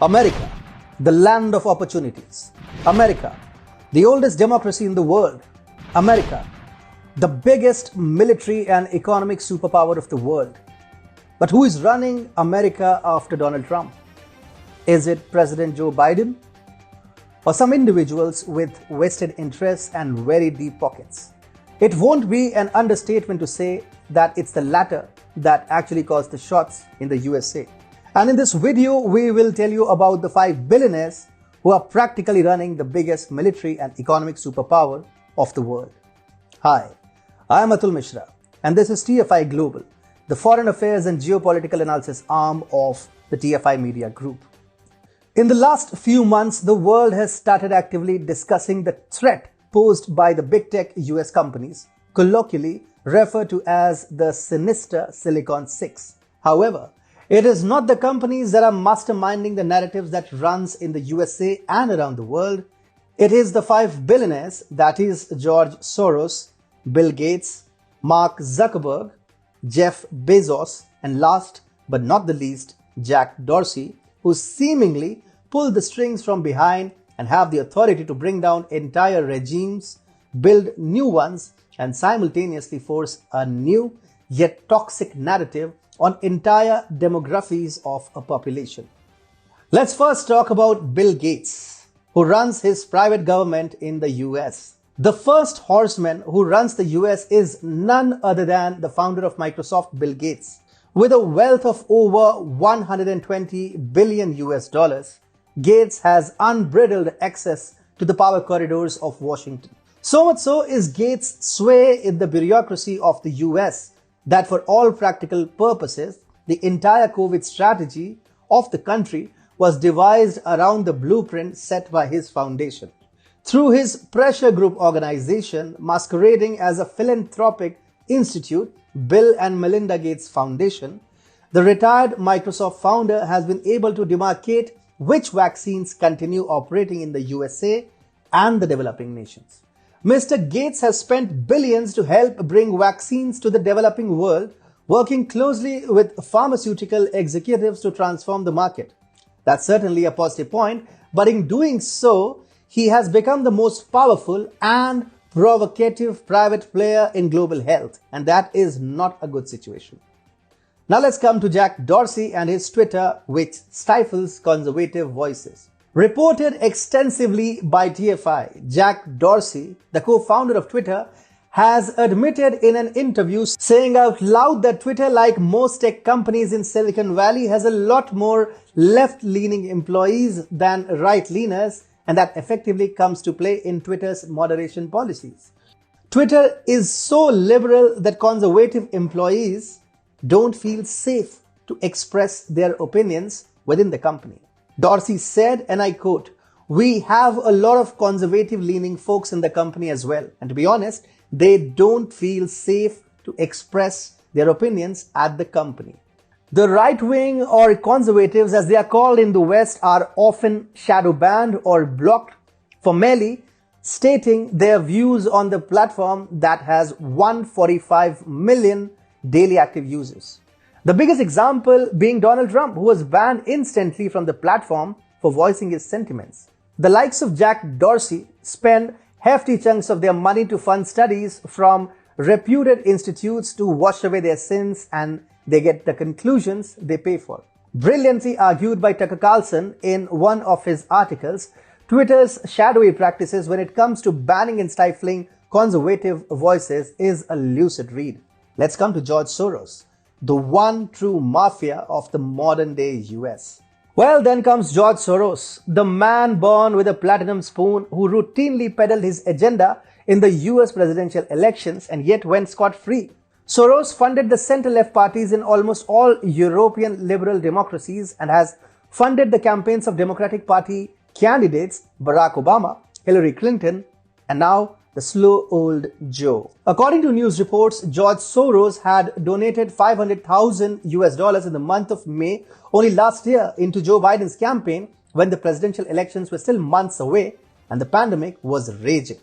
America, the land of opportunities. America, the oldest democracy in the world. America, the biggest military and economic superpower of the world. But who is running America after Donald Trump? Is it President Joe Biden? Or some individuals with vested interests and very deep pockets? It won't be an understatement to say that it's the latter that actually calls the shots in the USA. And in this video, we will tell you about the 5 billionaires who are practically running the biggest military and economic superpower of the world. Hi, I am Atul Mishra, and this is TFI Global, the foreign affairs and geopolitical analysis arm of the TFI Media Group. In the last few months, the world has started actively discussing the threat posed by the big tech US companies, colloquially referred to as the sinister Silicon Six. However, it is not the companies that are masterminding the narratives that runs in the USA and around the world. It is the 5 billionaires, that is George Soros, Bill Gates, Mark Zuckerberg, Jeff Bezos, and last but not the least, Jack Dorsey, who seemingly pull the strings from behind and have the authority to bring down entire regimes, build new ones, and simultaneously force a new yet toxic narrative on entire demographies of a population. Let's first talk about Bill Gates, who runs his private government in the US. The first horseman who runs the US is none other than the founder of Microsoft, Bill Gates. With a wealth of over 120 billion US dollars, Gates has unbridled access to the power corridors of Washington. So much so is Gates' sway in the bureaucracy of the US that for all practical purposes, the entire COVID strategy of the country was devised around the blueprint set by his foundation. Through his pressure group organization masquerading as a philanthropic institute, Bill and Melinda Gates Foundation, the retired Microsoft founder has been able to demarcate which vaccines continue operating in the USA and the developing nations. Mr. Gates has spent billions to help bring vaccines to the developing world, working closely with pharmaceutical executives to transform the market. That's certainly a positive point, but in doing so, he has become the most powerful and provocative private player in global health, and that is not a good situation. Now let's come to Jack Dorsey and his Twitter, which stifles conservative voices. Reported extensively by TFI, Jack Dorsey, the co-founder of Twitter, has admitted in an interview saying out loud that Twitter, like most tech companies in Silicon Valley, has a lot more left-leaning employees than right-leaners, and that effectively comes to play in Twitter's moderation policies. Twitter is so liberal that conservative employees don't feel safe to express their opinions within the company. Dorsey said, and I quote, "We have a lot of conservative-leaning folks in the company as well, and to be honest, they don't feel safe to express their opinions at the company." The right wing, or conservatives as they are called in the West, are often shadow banned or blocked for merely stating their views on the platform that has 145 million daily active users. The biggest example being Donald Trump, who was banned instantly from the platform for voicing his sentiments. The likes of Jack Dorsey spend hefty chunks of their money to fund studies from reputed institutes to wash away their sins, and they get the conclusions they pay for. Brilliantly argued by Tucker Carlson in one of his articles, Twitter's shadowy practices when it comes to banning and stifling conservative voices is a lucid read. Let's come to George Soros, the one true mafia of the modern day US. Well, then comes George Soros, the man born with a platinum spoon who routinely peddled his agenda in the US presidential elections and yet went scot-free. Soros funded the center-left parties in almost all European liberal democracies and has funded the campaigns of Democratic Party candidates Barack Obama, Hillary Clinton, and now the slow old Joe. According to news reports, George Soros had donated $500,000 in the month of May only last year into Joe Biden's campaign when the presidential elections were still months away and the pandemic was raging.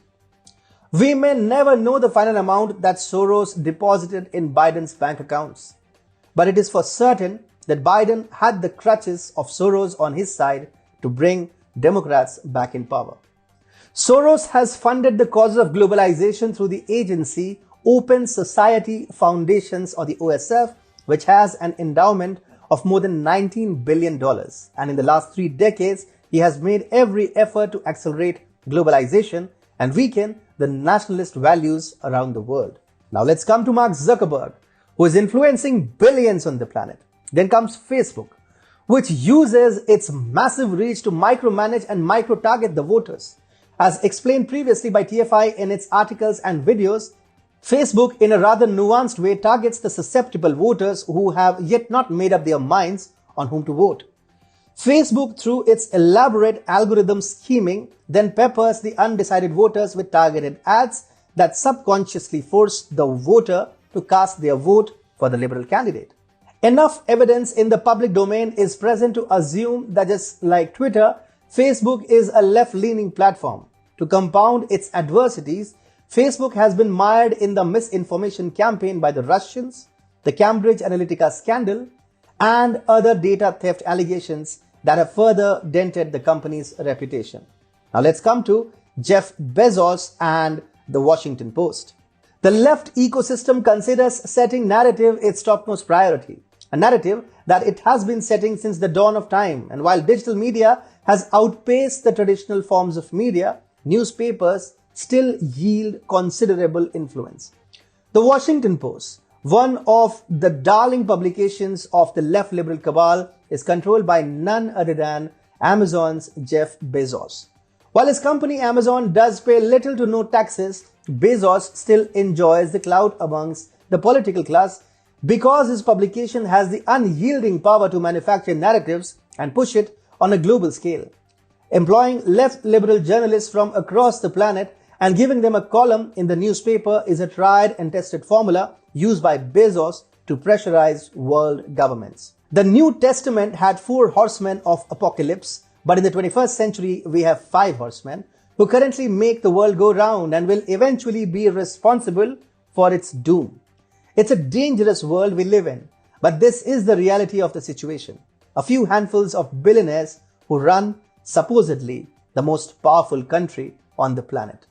We may never know the final amount that Soros deposited in Biden's bank accounts, but it is for certain that Biden had the crutches of Soros on his side to bring Democrats back in power. Soros has funded the causes of globalization through the agency Open Society Foundations, or the OSF, which has an endowment of more than $19 billion. And in the last 3 decades, he has made every effort to accelerate globalization and weaken the nationalist values around the world. Now let's come to Mark Zuckerberg, who is influencing billions on the planet. Then comes Facebook, which uses its massive reach to micromanage and micro-target the voters. As explained previously by TFI in its articles and videos, Facebook in a rather nuanced way targets the susceptible voters who have yet not made up their minds on whom to vote. Facebook, through its elaborate algorithm scheming, then peppers the undecided voters with targeted ads that subconsciously force the voter to cast their vote for the liberal candidate. Enough evidence in the public domain is present to assume that, just like Twitter, Facebook is a left-leaning platform. To compound its adversities, Facebook has been mired in the misinformation campaign by the Russians, the Cambridge Analytica scandal, and other data theft allegations that have further dented the company's reputation. Now let's come to Jeff Bezos and the Washington Post. The left ecosystem considers setting narrative its topmost priority, a narrative that it has been setting since the dawn of time. And while digital media has outpaced the traditional forms of media, newspapers still yield considerable influence. The Washington Post, one of the darling publications of the left liberal cabal, is controlled by none other than Amazon's Jeff Bezos. While his company Amazon does pay little to no taxes, Bezos still enjoys the clout amongst the political class because his publication has the unyielding power to manufacture narratives and push it on a global scale. Employing left liberal journalists from across the planet and giving them a column in the newspaper is a tried and tested formula used by Bezos to pressurize world governments. The New Testament had 4 horsemen of apocalypse, but in the 21st century we have 5 horsemen who currently make the world go round and will eventually be responsible for its doom. It's a dangerous world we live in, but this is the reality of the situation. A few handfuls of billionaires who run, supposedly, the most powerful country on the planet.